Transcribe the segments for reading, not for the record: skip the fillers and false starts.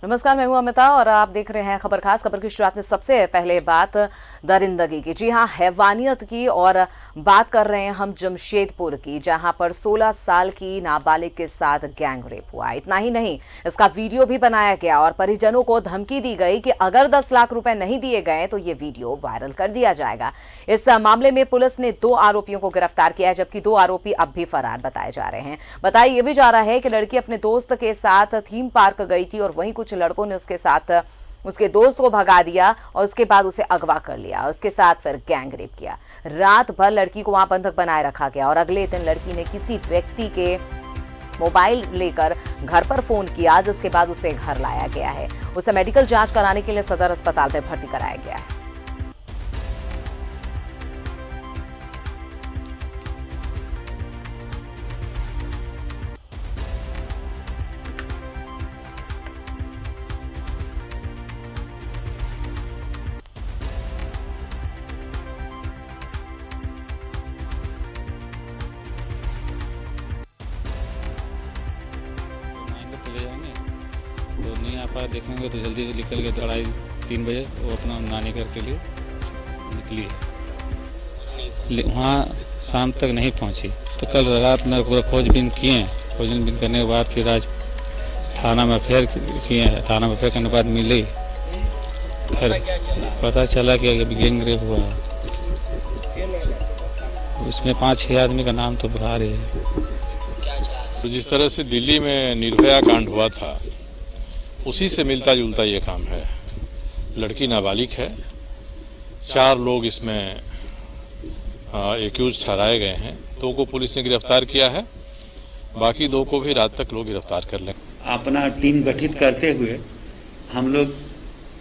नमस्कार, मैं हूं अमिता और आप देख रहे हैं खबर खास। खबर की शुरुआत में सबसे पहले बात दरिंदगी की। जी हां, हैवानियत की। और बात कर रहे हैं हम जमशेदपुर की, जहां पर 16 साल की नाबालिग के साथ गैंग रेप हुआ। इतना ही नहीं, इसका वीडियो भी बनाया गया और परिजनों को धमकी दी गई कि अगर 10 लाख रुपए नहीं दिए गए तो ये वीडियो वायरल कर दिया जाएगा। इस मामले में पुलिस ने 2 आरोपियों को गिरफ्तार किया है, जबकि 2 आरोपी अब भी फरार बताए जा रहे हैं। बताया यह भी जा रहा है कि लड़की अपने दोस्त के साथ थीम पार्क गई थी और वहीं कुछ लड़कों ने उसके साथ उसके दोस्त को भगा दिया और उसके बाद उसे अगवा कर लिया और उसके साथ फिर गैंग रेप किया। रात भर लड़की को वहां बंधक बनाए रखा गया और अगले दिन लड़की ने किसी व्यक्ति के मोबाइल लेकर घर पर फोन किया, जिसके बाद उसे घर लाया गया है। उसे मेडिकल जांच कराने के लिए सदर अस्पताल में भर्ती कराया गया है। चले जाएंगे तो नहीं आ पाए, देखेंगे तो जल्दी से निकल गए। 2:30-3 बजे वो अपना नानी घर के लिए निकली है, वहाँ शाम तक नहीं पहुँची। तो कल रात में पूरा खोजबीन किए। खोजबीन करने के बाद फिर आज थाना में फेर किए हैं। थाना में फेर करने के बाद मिली, फिर पता चला कि अभी गैंग रेप हुआ है। उसमें 5-6 आदमी का नाम तो बाहर ही है। तो जिस तरह से दिल्ली में निर्भया कांड हुआ था, उसी से मिलता जुलता ये काम है। लड़की नाबालिग है, 4 लोग इसमें एक्यूज ठहराए गए हैं। 2 को पुलिस ने गिरफ्तार किया है, बाकी 2 को भी रात तक लोग गिरफ्तार कर लेंगे। अपना टीम गठित करते हुए हम लोग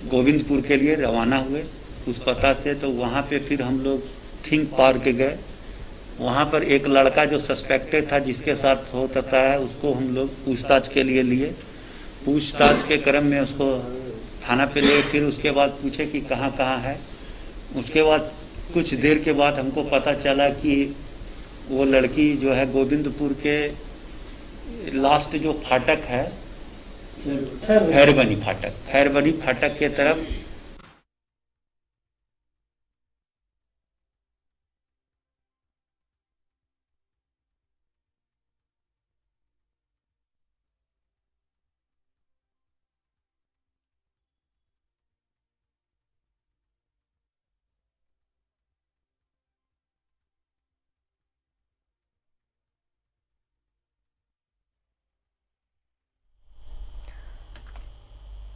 गोविंदपुर के लिए रवाना हुए उस पता से। तो वहाँ पे फिर हम लोग थिंक पार्क गए। वहाँ पर एक लड़का जो सस्पेक्टेड था, जिसके साथ हो सकता है, उसको हम लोग पूछताछ के लिए लिए। पूछताछ के क्रम में उसको थाना पे ले, फिर उसके बाद पूछे कि कहाँ कहाँ है। उसके बाद कुछ देर के बाद हमको पता चला कि वो लड़की जो है गोविंदपुर के लास्ट जो फाटक है, खैरबनी फाटक के तरफ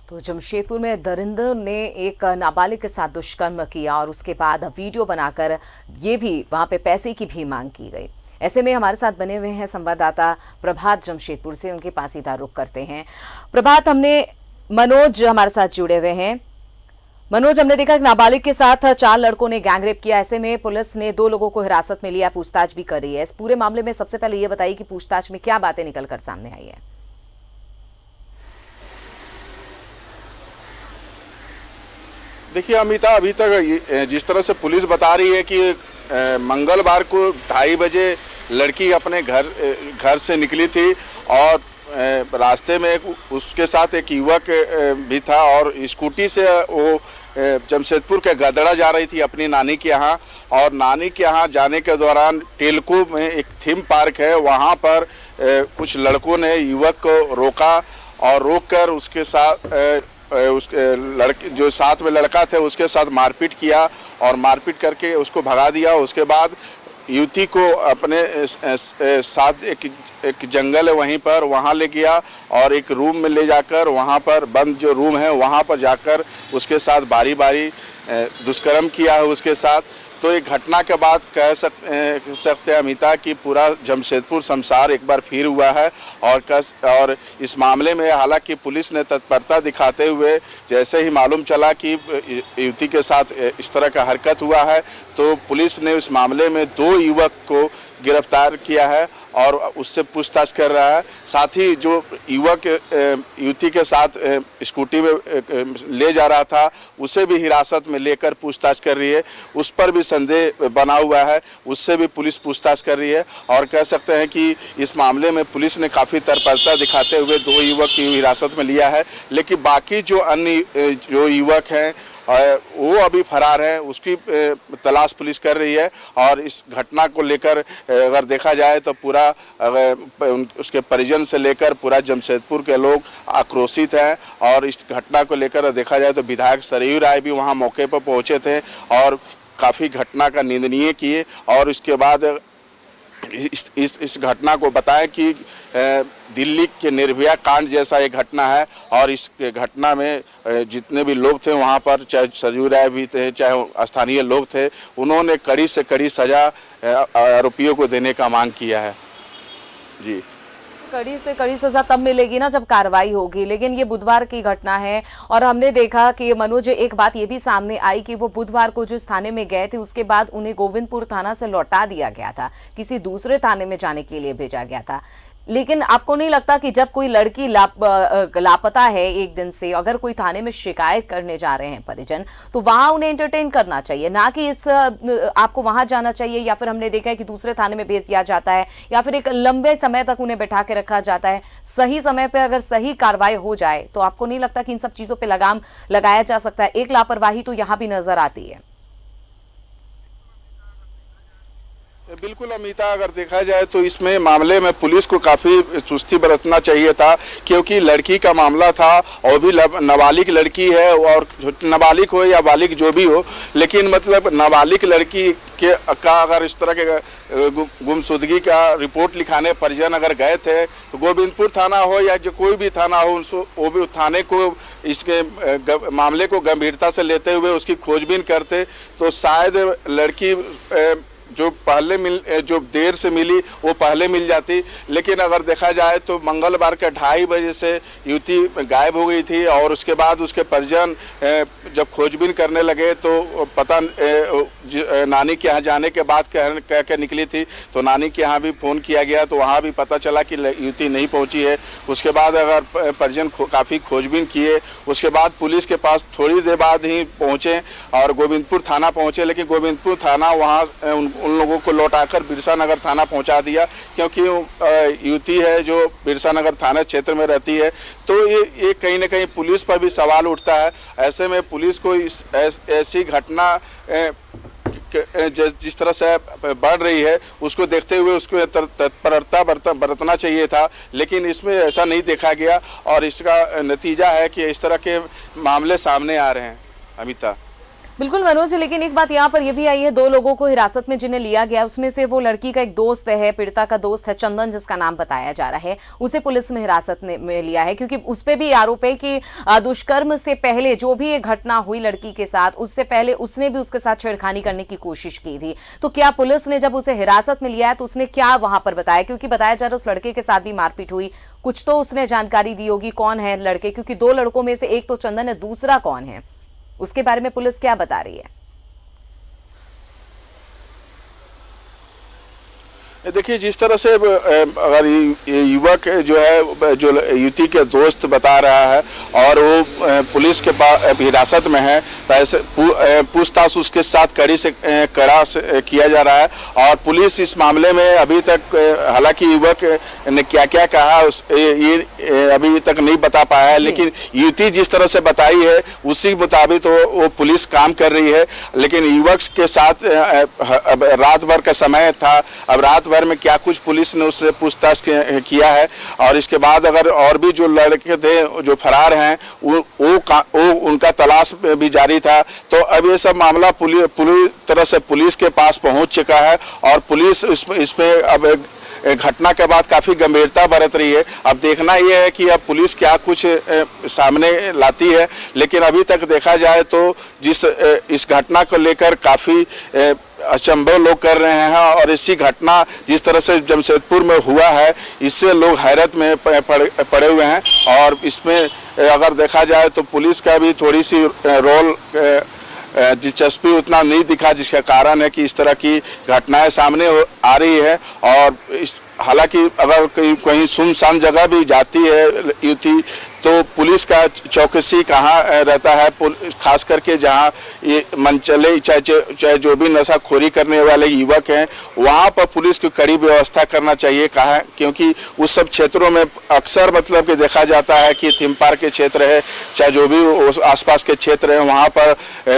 तो जमशेदपुर में दरिंदर ने एक नाबालिग के साथ दुष्कर्म किया और उसके बाद वीडियो बनाकर ये भी वहां पे पैसे की भी मांग की गई। ऐसे में हमारे साथ बने हुए हैं संवाददाता प्रभात जमशेदपुर से, उनके पास सीधा रुख करते हैं। प्रभात, हमने मनोज हमारे साथ जुड़े हुए हैं। मनोज, हमने देखा कि नाबालिग के साथ 4 लड़कों ने गैंग रेप किया। ऐसे में पुलिस ने 2 लोगों को हिरासत में लिया, पूछताछ भी कर रही है। इस पूरे मामले में सबसे पहले ये बताइए कि पूछताछ में क्या बातें निकलकर सामने आई है। देखिए अमिता, अभी तक जिस तरह से पुलिस बता रही है कि मंगलवार को 2:30 बजे लड़की अपने घर से निकली थी और रास्ते में उसके साथ एक युवक भी था और स्कूटी से वो जमशेदपुर के गदड़ा जा रही थी अपनी नानी के यहाँ। और नानी के यहाँ जाने के दौरान टेलको में एक थीम पार्क है, वहाँ पर कुछ लड़कों ने युवक को रोका और रोककर उसके साथ लड़के जो साथ में लड़का थे उसके साथ मारपीट किया और मारपीट करके उसको भगा दिया। उसके बाद युवती को अपने साथ एक जंगल है वहीं पर, वहाँ ले गया और एक रूम में ले जाकर, वहाँ पर बंद जो रूम है वहाँ पर जाकर उसके साथ बारी बारी दुष्कर्म किया है उसके साथ। तो एक घटना के बाद कह सकते हैं अमिता कि पूरा जमशेदपुर शमशार एक बार फिर हुआ है। और इस मामले में हालांकि पुलिस ने तत्परता दिखाते हुए, जैसे ही मालूम चला कि युवती के साथ इस तरह का हरकत हुआ है, तो पुलिस ने उस मामले में 2 युवक को गिरफ्तार किया है और उससे पूछताछ कर रहा है। साथ ही जो युवक युवती के साथ स्कूटी में ले जा रहा था उसे भी हिरासत में लेकर पूछताछ कर रही है। उस पर भी संदेह बना हुआ है, उससे भी पुलिस पूछताछ कर रही है। और कह सकते हैं कि इस मामले में पुलिस ने काफ़ी तत्परता दिखाते हुए 2 युवक की हिरासत में लिया है, लेकिन बाकी जो अन्य जो युवक हैं वो अभी फरार है, उसकी तलाश पुलिस कर रही है। और इस घटना को लेकर अगर देखा जाए तो पूरा उसके परिजन से लेकर पूरा जमशेदपुर के लोग आक्रोशित हैं। और इस घटना को लेकर देखा जाए तो विधायक सरयू राय भी वहां मौके पर पहुंचे थे और काफ़ी घटना का निंदनीय किए। और इसके बाद इस घटना को बताएं कि दिल्ली के निर्भया कांड जैसा एक घटना है और इस घटना में जितने भी लोग थे वहां पर, चाहे सरयू राय भी थे चाहे स्थानीय लोग थे, उन्होंने कड़ी से कड़ी सजा आरोपियों को देने का मांग किया है। जी, कड़ी से कड़ी सजा तब मिलेगी ना जब कार्रवाई होगी, लेकिन ये बुधवार की घटना है और हमने देखा कि मनोज एक बात ये भी सामने आई कि वो बुधवार को जिस थाने में गए थे उसके बाद उन्हें गोविंदपुर थाना से लौटा दिया गया था, किसी दूसरे थाने में जाने के लिए भेजा गया था। लेकिन आपको नहीं लगता कि जब कोई लड़की लापता है एक दिन से, अगर कोई थाने में शिकायत करने जा रहे हैं परिजन, तो वहां उन्हें एंटरटेन करना चाहिए, ना कि आपको वहां जाना चाहिए या फिर हमने देखा है कि दूसरे थाने में भेज दिया जाता है या फिर एक लंबे समय तक उन्हें बैठा के रखा जाता है। सही समय पर अगर सही कार्रवाई हो जाए तो आपको नहीं लगता कि इन सब चीजों पर लगाम लगाया जा सकता है? एक लापरवाही तो यहाँ भी नजर आती है। बिल्कुल अमिता, अगर देखा जाए तो इसमें मामले में पुलिस को काफ़ी चुस्ती बरतना चाहिए था, क्योंकि लड़की का मामला था और भी नाबालिग लड़की है, और नाबालिग हो या बालिग जो भी हो, लेकिन मतलब नाबालिग लड़की का अगर इस तरह के गुमशुदगी का रिपोर्ट लिखाने परिजन अगर गए थे तो गोविंदपुर थाना हो या जो कोई भी थाना हो, वो भी थाने को इसके मामले को गंभीरता से लेते हुए उसकी खोजबीन करते तो शायद लड़की जो देर से मिली वो पहले मिल जाती। लेकिन अगर देखा जाए तो मंगलवार के 2:30 बजे से युवती गायब हो गई थी और उसके बाद उसके परिजन जब खोजबीन करने लगे तो पता नानी के यहाँ जाने के बाद कह के निकली थी, तो नानी के यहाँ भी फ़ोन किया गया तो वहाँ भी पता चला कि युवती नहीं पहुँची है। उसके बाद अगर परिजन काफ़ी खोजबीन किए, उसके बाद पुलिस के पास थोड़ी देर बाद ही पहुँचे और गोविंदपुर थाना पहुँचे, लेकिन गोविंदपुर थाना वहाँ उन लोगों को लौटाकर बिरसा नगर थाना पहुंचा दिया, क्योंकि युवती है जो बिरसा नगर थाना क्षेत्र में रहती है। तो ये कहीं ना कहीं पुलिस पर भी सवाल उठता है। ऐसे में पुलिस को ऐसी घटना जिस तरह से बढ़ रही है उसको देखते हुए उसको तत्परता बरतना चाहिए था, लेकिन इसमें ऐसा नहीं देखा गया और इसका नतीजा है कि इस तरह के मामले सामने आ रहे हैं। अमिता, बिल्कुल मनोज, लेकिन एक बात यहाँ पर यह भी आई है, 2 लोगों को हिरासत में जिन्हें लिया गया उसमें से वो लड़की का एक दोस्त है, पीड़िता का दोस्त है चंदन जिसका नाम बताया जा रहा है, उसे पुलिस में हिरासत में लिया है, क्योंकि उस पर भी आरोप है कि दुष्कर्म से पहले जो भी ये घटना हुई लड़की के साथ, उससे पहले उसने भी उसके साथ छेड़खानी करने की कोशिश की थी। तो क्या पुलिस ने जब उसे हिरासत में लिया है तो उसने क्या वहां पर बताया? क्योंकि बताया जा रहा है उस लड़के के साथ भी मारपीट हुई, कुछ तो उसने जानकारी दी होगी कौन है लड़के, क्योंकि 2 लड़कों में से एक तो चंदन है, दूसरा कौन है, उसके बारे में पुलिस क्या बता रही है? देखिए, जिस तरह से अगर युवक जो है जो युवती के दोस्त बता रहा है और वो पुलिस के पास हिरासत में है, तो ऐसे पूछताछ उसके साथ कड़ी से कड़ा किया जा रहा है। और पुलिस इस मामले में अभी तक, हालांकि युवक ने क्या क्या कहा ये अभी तक नहीं बता पाया है, लेकिन युवती जिस तरह से बताई है उसी मुताबिक तो वो पुलिस काम कर रही है। लेकिन युवक के साथ अब रात भर का समय था, अब रात में क्या कुछ पुलिस ने उससे पूछताछ किया है और इसके बाद अगर और भी जो लड़के थे जो फरार हैं वो उनका तलाश भी जारी था। तो अब ये सब मामला पूरी तरह से पुलिस के पास पहुंच चुका है और पुलिस इसमें अब घटना के बाद काफ़ी गंभीरता बरत रही है। अब देखना यह है कि अब पुलिस क्या कुछ सामने लाती है, लेकिन अभी तक देखा जाए तो इस घटना को लेकर काफ़ी अचंभव लोग कर रहे हैं और इसी घटना जिस तरह से जमशेदपुर में हुआ है इससे लोग हैरत में पड़े हुए हैं। और इसमें अगर देखा जाए तो पुलिस का भी थोड़ी सी रोल दिलचस्पी उतना नहीं दिखा, जिसका कारण है कि इस तरह की घटनाएं सामने आ रही है। और हालांकि अगर कहीं सुनसान जगह भी जाती है युवती तो पुलिस का चौकसी कहाँ रहता है, खास करके जहाँ ये मनचले चाहे जो भी नशाखोरी करने वाले युवक हैं वहाँ पर पुलिस की कड़ी व्यवस्था करना चाहिए। कहा क्योंकि उस सब क्षेत्रों में अक्सर मतलब कि देखा जाता है कि थीम पार्क के क्षेत्र है, चाहे जो भी आसपास के क्षेत्र है, वहाँ पर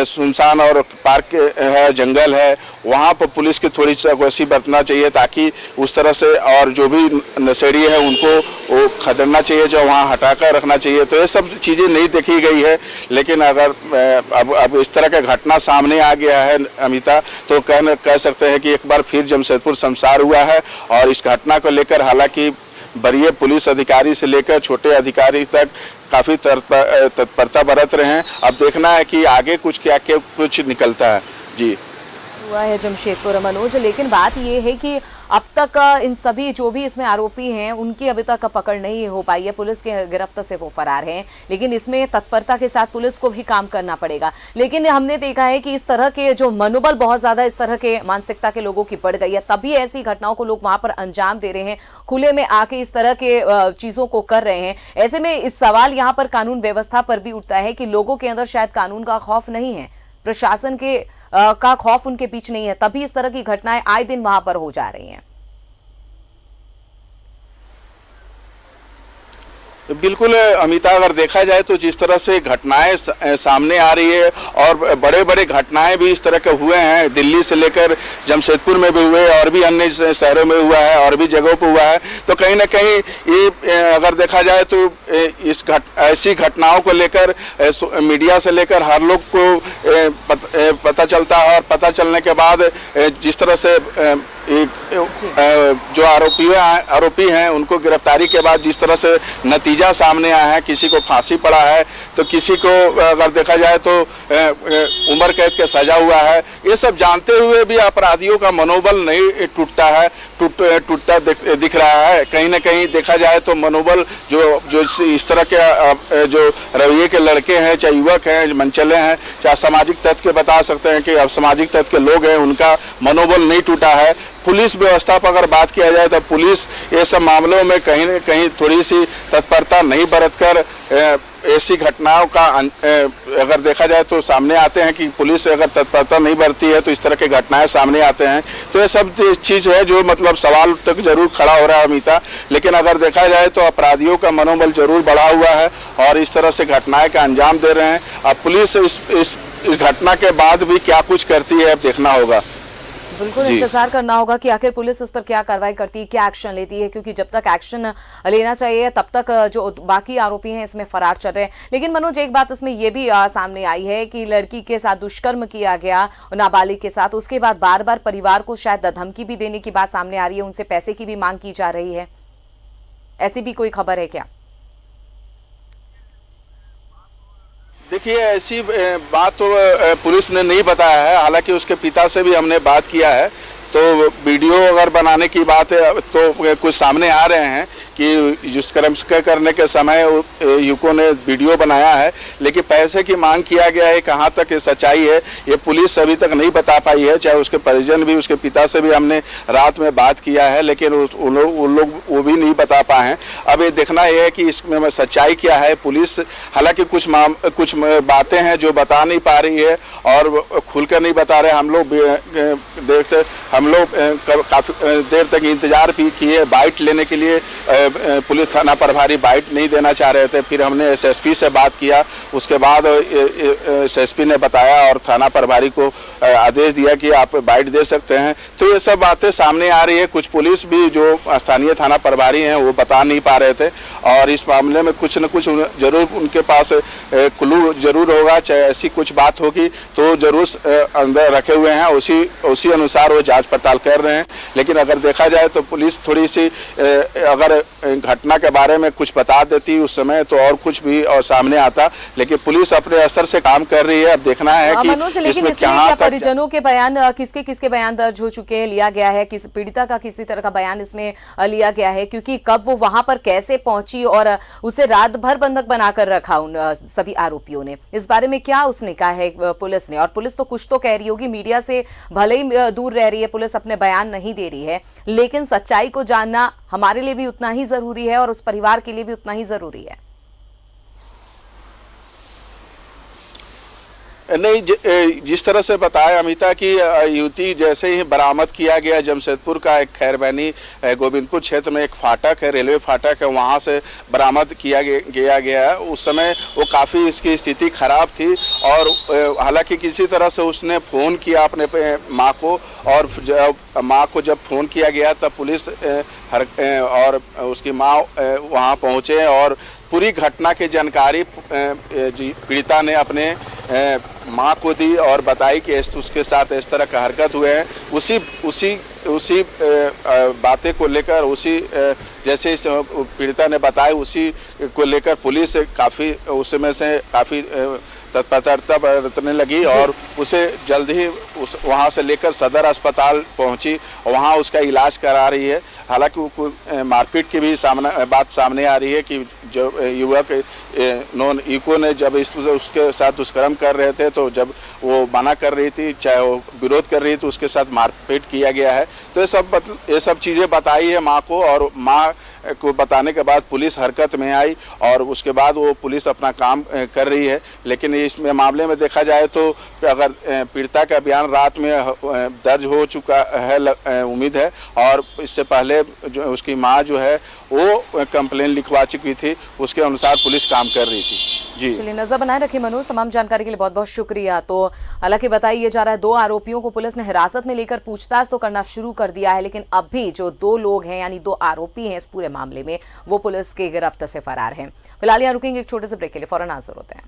सुनसान और पार्क है, जंगल है, वहाँ पर पुलिस की थोड़ी चौकसी बरतना चाहिए ताकि उस तरह से और जो भी नशेड़ी है उनको वो खदेड़ना चाहिए, जो वहाँ हटाकर रखना चाहिए। तो ये सब चीज़ें नहीं देखी गई है। लेकिन अगर अब इस तरह का घटना सामने आ गया है अमिता, तो कह सकते हैं कि एक बार फिर जमशेदपुर शमशार हुआ है। और इस घटना को लेकर हालांकि वरीय पुलिस अधिकारी से लेकर छोटे अधिकारी तक काफ़ी तत्परता बरत रहे हैं। अब देखना है कि आगे कुछ निकलता है। जी हुआ है जमशेदपुर मनोज, लेकिन बात ये है कि अब तक इन सभी जो भी इसमें आरोपी हैं उनकी अभी तक पकड़ नहीं हो पाई है, पुलिस के गिरफ्त से वो फरार हैं। लेकिन इसमें तत्परता के साथ पुलिस को भी काम करना पड़ेगा। लेकिन हमने देखा है कि इस तरह के जो मनोबल बहुत ज्यादा इस तरह के मानसिकता के लोगों की बढ़ गई है, तभी ऐसी घटनाओं को लोग वहां पर अंजाम दे रहे हैं, खुले में आके इस तरह के चीजों को कर रहे हैं। ऐसे में इस सवाल यहाँ पर कानून व्यवस्था पर भी उठता है कि लोगों के अंदर शायद कानून का खौफ नहीं है, प्रशासन के का खौफ उनके बीच नहीं है, तभी इस तरह की घटनाएं आए दिन वहां पर हो जा रही हैं। बिल्कुल अमिता, अगर देखा जाए तो जिस तरह से घटनाएं सामने आ रही है और बड़े बड़े घटनाएं भी इस तरह के हुए हैं, दिल्ली से लेकर जमशेदपुर में भी हुए और भी अन्य शहरों में हुआ है और भी जगहों पर हुआ है। तो कहीं ना कहीं ये अगर देखा जाए तो ऐसी घटनाओं को लेकर मीडिया से लेकर हर लोग को पता चलता है। और पता चलने के बाद जिस तरह से जो आरोपी हैं उनको गिरफ्तारी के बाद जिस तरह से नतीजा सामने आया है, किसी को फांसी पड़ा है तो किसी को अगर देखा जाए तो उम्र कैद का सजा हुआ है। ये सब जानते हुए भी अपराधियों का मनोबल नहीं टूटता दिख रहा है। कहीं ना कहीं देखा जाए तो मनोबल जो इस तरह के जो रवैये के लड़के हैं, चाहे युवक हैं, मनचले हैं, चाहे सामाजिक तत्व के बता सकते हैं कि अब सामाजिक तत्व के लोग हैं, उनका मनोबल नहीं टूटा है। पुलिस व्यवस्था पर अगर बात किया जाए तो पुलिस ये सब मामलों में कहीं न कहीं थोड़ी सी तत्परता नहीं बरतकर ऐसी घटनाओं का अगर देखा जाए तो सामने आते हैं कि पुलिस अगर तत्परता नहीं बरती है तो इस तरह की घटनाएं सामने आते हैं। तो ये सब चीज़ है जो मतलब सवाल तक जरूर खड़ा हो रहा है अमिता। लेकिन अगर देखा जाए तो अपराधियों का मनोबल जरूर बढ़ा हुआ है और इस तरह से घटनाएं का अंजाम दे रहे हैं। अब पुलिस इस घटना के बाद भी क्या कुछ करती है अब देखना होगा। बिल्कुल इंतजार करना होगा कि आखिर पुलिस इस पर क्या कार्रवाई करती है, क्या एक्शन लेती है, क्योंकि जब तक एक्शन लेना चाहिए तब तक जो बाकी आरोपी हैं इसमें फरार चल रहे हैं। लेकिन मनोज, एक बात इसमें यह भी सामने आई है कि लड़की के साथ दुष्कर्म किया गया, नाबालिग के साथ, उसके बाद बार बार परिवार को शायद धमकी भी देने की बात सामने आ रही है, उनसे पैसे की भी मांग की जा रही है। ऐसी भी कोई खबर है क्या? देखिए, ऐसी बात तो पुलिस ने नहीं बताया है। हालांकि उसके पिता से भी हमने बात किया है तो वीडियो अगर बनाने की बात है तो कुछ सामने आ रहे हैं कि दुष्कर्म करने के समय युवकों ने वीडियो बनाया है, लेकिन पैसे की मांग किया गया है, कहाँ तक ये सच्चाई है ये पुलिस अभी तक नहीं बता पाई है। चाहे उसके परिजन भी, उसके पिता से भी हमने रात में बात किया है, लेकिन उन लोग वो भी नहीं बता पाए हैं। अब ये देखना ये है कि इसमें सच्चाई क्या है। पुलिस हालांकि कुछ बातें हैं जो बता नहीं पा रही है और खुलकर नहीं बता रहे। हम लोग काफ़ी देर तक इंतजार भी किए बाइट लेने के लिए। पुलिस थाना प्रभारी बाइट नहीं देना चाह रहे थे। फिर हमने एसएसपी से बात किया, उसके बाद एसएसपी ने बताया और थाना प्रभारी को आदेश दिया कि आप बाइट दे सकते हैं। तो ये सब बातें सामने आ रही है। कुछ पुलिस भी जो स्थानीय थाना प्रभारी हैं वो बता नहीं पा रहे थे और इस मामले में कुछ न कुछ जरूर उनके पास क्लू जरूर होगा। चाहे ऐसी कुछ बात होगी तो जरूर अंदर रखे हुए हैं, उसी अनुसार वो जांच पड़ताल कर रहे हैं। लेकिन अगर देखा जाए तो पुलिस थोड़ी सी अगर घटना के बारे में कुछ बता देती उस समय तो और कुछ भी और सामने आता, लेकिन पुलिस अपने असर से काम कर रही है। अब देखना है कि मनोज, लेकिन इसमें क्या कहां तक परिजनों के बयान, किसके किसके बयान दर्ज हो चुके हैं, लिया गया है, किस पीड़िता का किसी तरह का बयान इसमें लिया गया है, क्योंकि कब वो वहां पर कैसे पहुंची और उसे रात भर बंधक बनाकर रखा उन सभी आरोपियों ने, इस बारे में क्या उसने कहा है पुलिस ने? और पुलिस तो कुछ तो कह रही होगी, मीडिया से भले ही दूर रह रही है पुलिस, अपने बयान नहीं दे रही है, लेकिन सच्चाई को जानना हमारे लिए भी उतना ही जरूरी है और उस परिवार के लिए भी उतना ही जरूरी है। नहीं, जिस तरह से बताया अमिता की युवती जैसे ही बरामद किया गया, जमशेदपुर का एक खैरबैनी गोविंदपुर क्षेत्र में एक फाटक है, रेलवे फाटक है, वहां से बरामद किया गया है। उस समय वो काफ़ी इसकी स्थिति खराब थी और हालांकि किसी तरह से उसने फ़ोन किया अपने माँ को, और जब माँ को जब फ़ोन किया गया तब पुलिस और उसकी माँ वहाँ पहुँचे और पूरी घटना की जानकारी पीड़िता ने अपने माँ को दी और बताई कि उसके साथ इस तरह का हरकत हुए हैं। उसी बातें को लेकर, उसी जैसे पीड़िता ने बताया उसी को लेकर पुलिस काफ़ी उसमें से काफ़ी तत्परता बरतने लगी और उसे जल्द ही वहाँ से लेकर सदर अस्पताल पहुँची, वहाँ उसका इलाज करा रही है। हालांकि मारपीट की भी बात सामने आ रही है कि जो युवक नॉन यूको ने जब उसके साथ दुष्कर्म कर रहे थे तो जब वो मना कर रही थी, चाहे वो विरोध कर रही थी, उसके साथ मारपीट किया गया है। तो ये सब चीज़ें बताई है माँ को, और माँ को बताने के बाद पुलिस हरकत में आई और उसके बाद वो पुलिस अपना काम कर रही है। लेकिन इसमें मामले में देखा जाए तो अगर पीड़िता का बयान रात में दर्ज हो चुका है उम्मीद है, और इससे पहले जो उसकी माँ जो है वो कंप्लेन लिखवा चुकी थी, उसके अनुसार पुलिस काम कर रही थी। जी, चलिए, नजर बनाए रखिए मनोज, तमाम जानकारी के लिए बहुत बहुत शुक्रिया। तो हालांकि बताइए जा रहा है 2 आरोपियों को पुलिस ने हिरासत में लेकर पूछताछ तो करना शुरू कर दिया है, लेकिन अब भी जो 2 लोग हैं यानी 2 आरोपी हैं इस पूरे मामले में, वो पुलिस की गिरफ्त से फरार हैं। फिलहाल यहाँ रुकेंगे एक छोटे से ब्रेक के लिए, फौरन हाजिर होते हैं।